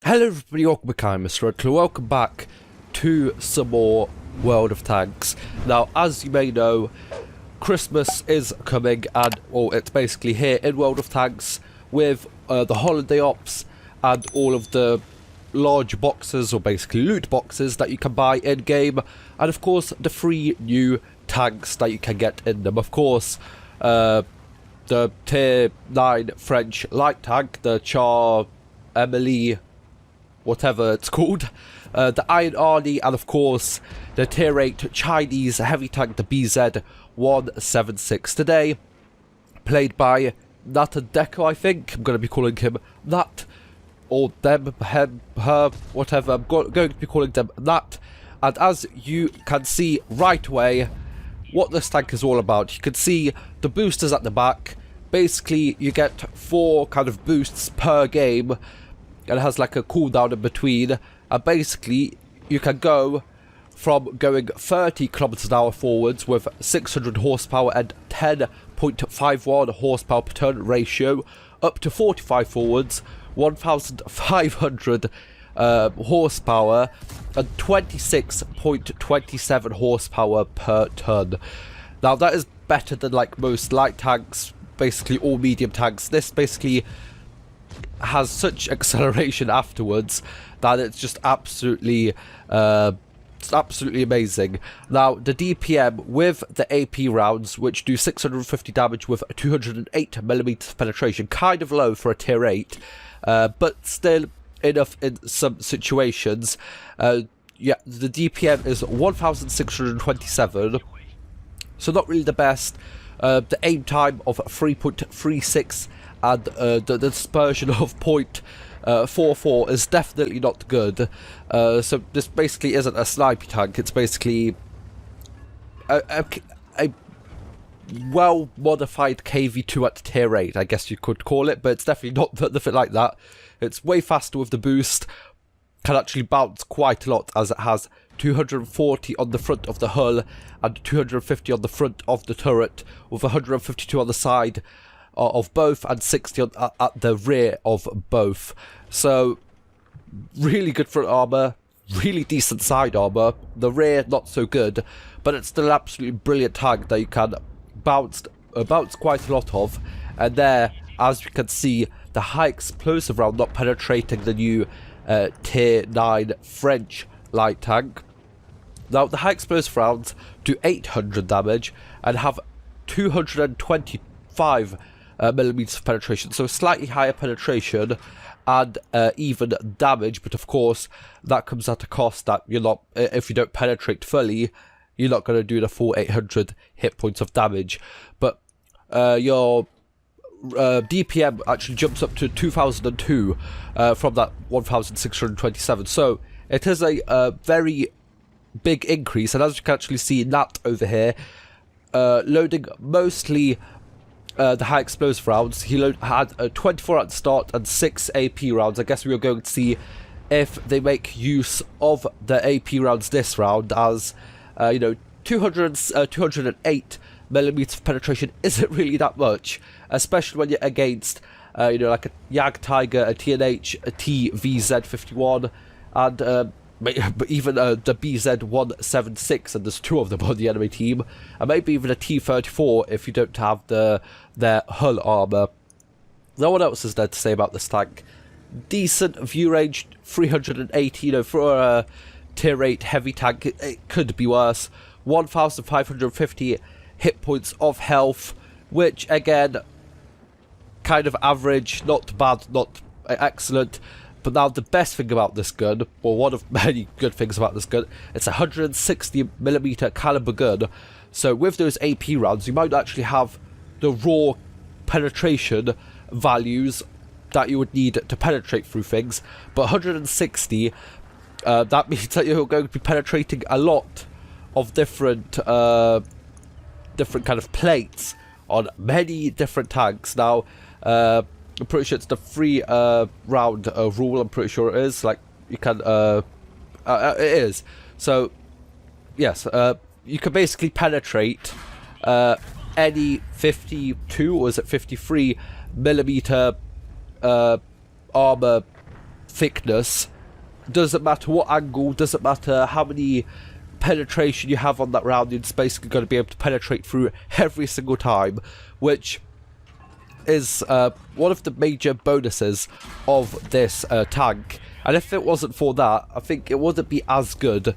Hello everybody, welcome back. I'm MrRedClaw. Welcome back to some more World of Tanks. Now, as you may know, Christmas is coming and, well, it's basically here in World of Tanks with the holiday ops and all of the large boxes, or basically loot boxes, that you can buy in-game, and of course the free new tanks that you can get in them. Of course, the tier 9 French light tank, the Char Emily, whatever it's called, the Iron Arnie, and of course the tier 8 Chinese heavy tank, the BZ-176. Today, played by Nat and Deco, I think. I'm going to be calling him Nat, or them, him, her, whatever. I'm going to be calling them Nat. And as you can see right away, what this tank is all about. You can see the boosters at the back. Basically, you get 4 kind of boosts per game, and it has like a cooldown in between. And basically, you can go from going 30 kilometers an hour forwards with 600 horsepower and 10.51 horsepower per turn ratio, up to 45 forwards, 1,500 horsepower and 26.27 horsepower per turn. Now that is better than like most light tanks, basically all medium tanks. This basically has such acceleration afterwards that it's just absolutely amazing. Now the DPM with the AP rounds, which do 650 damage with 208mm penetration, kind of low for a tier 8, but still enough in some situations. Yeah, the DPM is 1627, so not really the best. The aim time of 3.36 and the dispersion of 0.44 is definitely not good. So this basically isn't a sniper tank. It's basically a well-modified KV2 at tier 8, I guess you could call it, but it's definitely not nothing like that. It's way faster with the boost, can actually bounce quite a lot, as it has 240 on the front of the hull and 250 on the front of the turret, with 152 on the side of both and 60 on, at the rear of both. So really good front armor, really decent side armor. The rear not so good, but it's still an absolutely brilliant tank that you can bounce quite a lot of. And there, as you can see, the high explosive round not penetrating the new tier 9 French light tank. Now the high explosive rounds do 800 damage and have 225 millimeters of penetration, so slightly higher penetration and even damage, but of course that comes at a cost that you're not, if you don't penetrate fully, you're not going to do the full 800 hit points of damage. But your DPM actually jumps up to 2002 from that 1627, so it is a very big increase. And as you can actually see, Nat over here loading mostly the high explosive rounds. He had 24 at the start and 6 AP rounds. I guess we are going to see if they make use of the AP rounds this round, as you know, 208 millimeters of penetration isn't really that much, especially when you're against you know, like a Jag Tiger, a TNH, a TVZ-51, and even the BZ-176, and there's 2 of them on the enemy team, and maybe even a T-34 if you don't have their hull armor. No one else is there to say about this tank. Decent view range, 380, you know, for a tier 8 heavy tank, it could be worse. 1,550 hit points of health, which again, kind of average, not bad, not excellent. But now the best thing about this gun, or one of many good things about this gun, it's a 160mm caliber gun. So with those AP rounds, you might actually have the raw penetration values that you would need to penetrate through things. But 160, that means that you're going to be penetrating a lot of different kind of plates on many different tanks. Now, I'm pretty sure it's the 3 round rule. I'm pretty sure it is. Like, you can it is. So yes, you can basically penetrate any 52, or is it 53 millimeter armor thickness. Doesn't matter what angle, doesn't matter how many penetration you have on that round, it's basically going to be able to penetrate through every single time, which is one of the major bonuses of this tank. And if it wasn't for that, I think it wouldn't be as good,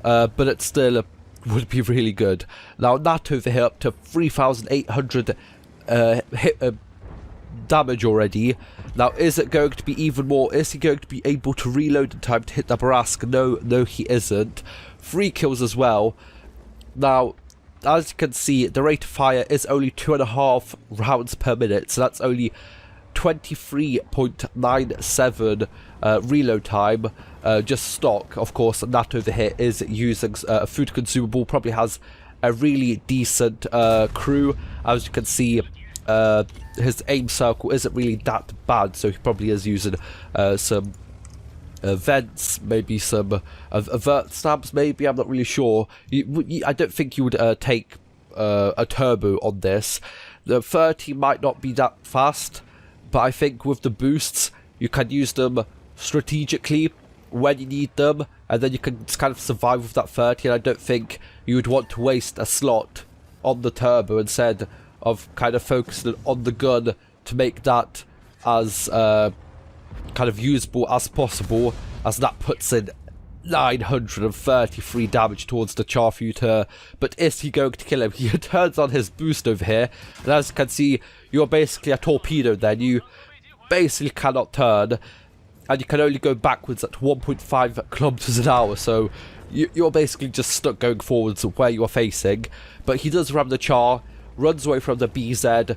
but it still would be really good. Now that over here up to 3,800 damage already. Now is it going to be even more? Is he going to be able to reload in time to hit the Barask? No he isn't. 3 kills as well. Now as you can see, the rate of fire is only 2.5 rounds per minute, so that's only 23.97 reload time, just stock, of course. And that over here is using a food consumable, probably has a really decent crew. As you can see, his aim circle isn't really that bad, so he probably is using some vents, maybe some avert stabs, maybe, I'm not really sure. I don't think you would take a turbo on this. The 30 might not be that fast, but I think with the boosts you can use them strategically when you need them, and then you can just kind of survive with that 30, and I don't think you would want to waste a slot on the turbo instead of kind of focusing on the gun to make that as kind of usable as possible, as that puts in 933 damage towards the Charfuter. But is he going to kill him? He turns on his boost over here, and as you can see, you're basically a torpedo then. You basically cannot turn, and you can only go backwards at 1.5 kilometers an hour, so you're basically just stuck going forwards where you are facing. But he does ram the Char, runs away from the BZ,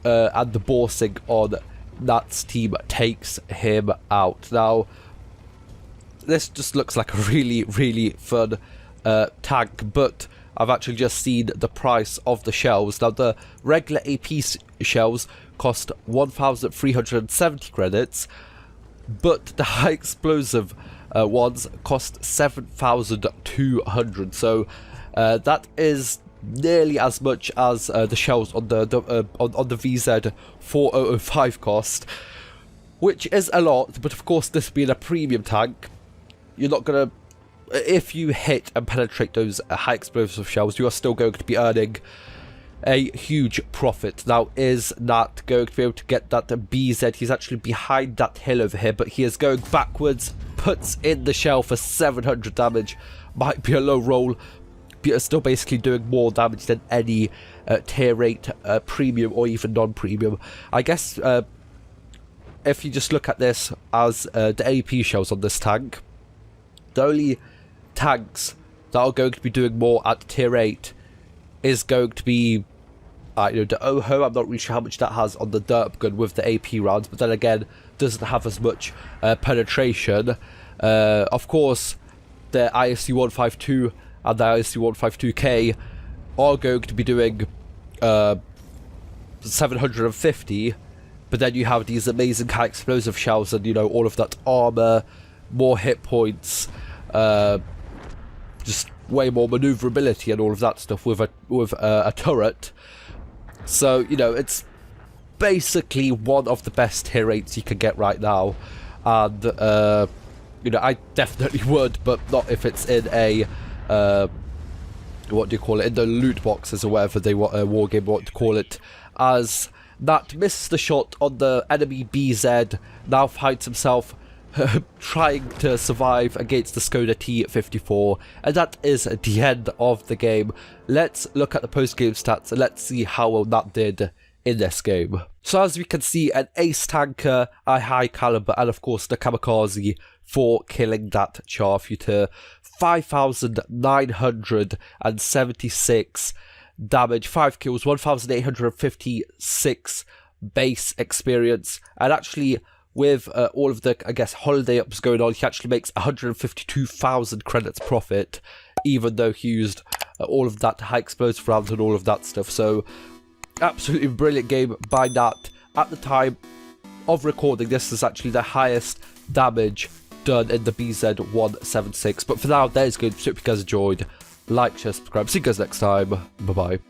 and the Borsig on Nat's team takes him out. Now this just looks like a really fun tank, but I've actually just seen the price of the shells. Now the regular AP shells cost 1,370 credits, but the high explosive ones cost 7,200, so that is nearly as much as the shells on the VZ 4005 cost, which is a lot. But of course, this being a premium tank, you're not gonna, if you hit and penetrate those high explosive shells, you are still going to be earning a huge profit. Now is Nat going to be able to get that BZ? He's actually behind that hill over here, but he is going backwards, puts in the shell for 700 damage. Might be a low roll, but still basically doing more damage than any tier 8 premium or even non-premium. I guess if you just look at this as the AP shells on this tank, the only tanks that are going to be doing more at tier 8 is going to be the Oho. I'm not really sure how much that has on the derp gun with the AP rounds, but then again doesn't have as much penetration. Of course the ISC 152 and the ISC 152K are going to be doing 750, but then you have these amazing high explosive shells and all of that armor, more hit points, just way more maneuverability and all of that stuff with a turret. So it's basically one of the best tier 8s you can get right now, and I definitely would, but not if it's in a what do you call it, in the loot boxes or whatever they want, Wargame want to call it, as that misses the shot on the enemy BZ, now finds himself trying to survive against the Skoda T54, and that is the end of the game. Let's look at the post-game stats and let's see how well that did in this game. So as we can see, an ace tanker, a high caliber, and of course the kamikaze for killing that Charfuter. 5,976 damage, 5 kills, 1,856 base experience, and actually with all of the, I guess, holiday ups going on, he actually makes 152,000 credits profit, even though he used all of that high explosive rounds and all of that stuff. So absolutely brilliant game by Nat. At the time of recording, this is actually the highest damage done in the BZ176. But for now, that is good. So if you guys enjoyed, like, share, subscribe. See you guys next time. Bye bye.